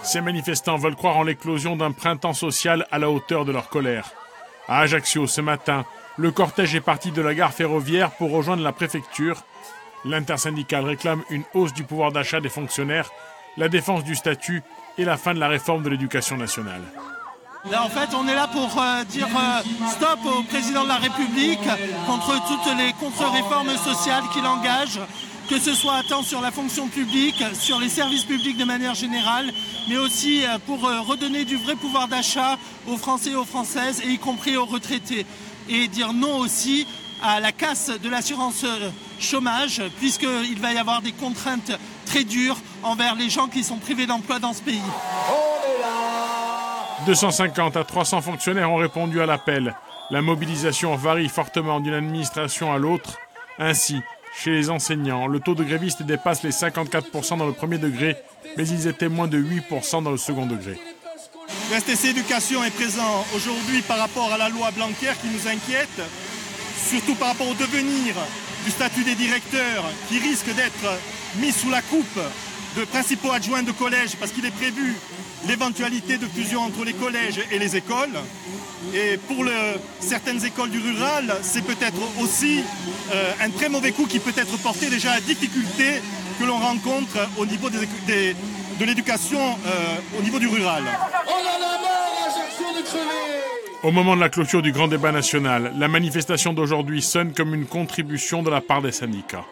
Ces manifestants veulent croire en l'éclosion d'un printemps social à la hauteur de leur colère. À Ajaccio, ce matin, le cortège est parti de la gare ferroviaire pour rejoindre la préfecture. L'intersyndicale réclame une hausse du pouvoir d'achat des fonctionnaires, la défense du statut et la fin de la réforme de l'éducation nationale. Là, en fait, on est là pour dire stop au président de la République contre toutes les contre-réformes sociales qu'il engage, que ce soit tant sur la fonction publique, sur les services publics de manière générale, mais aussi pour redonner du vrai pouvoir d'achat aux Français et aux Françaises, et y compris aux retraités. Et dire non aussi à la casse de l'assurance chômage, puisqu'il va y avoir des contraintes très dures envers les gens qui sont privés d'emploi dans ce pays. 250 à 300 fonctionnaires ont répondu à l'appel. La mobilisation varie fortement d'une administration à l'autre. Ainsi, chez les enseignants, le taux de grévistes dépasse les 54% dans le premier degré, mais ils étaient moins de 8% dans le second degré. Le STC Éducation est présent aujourd'hui par rapport à la loi Blanquer qui nous inquiète, surtout par rapport au devenir du statut des directeurs qui risque d'être mis sous la coupe de principaux adjoints de collège parce qu'il est prévu l'éventualité de fusion entre les collèges et les écoles. Et pour certaines écoles du rural, c'est peut-être aussi un très mauvais coup qui peut être porté déjà à la difficulté que l'on rencontre au niveau de l'éducation au niveau du rural. On en a marre, Ajaccio, de crever. Au moment de la clôture du grand débat national, la manifestation d'aujourd'hui sonne comme une contribution de la part des syndicats.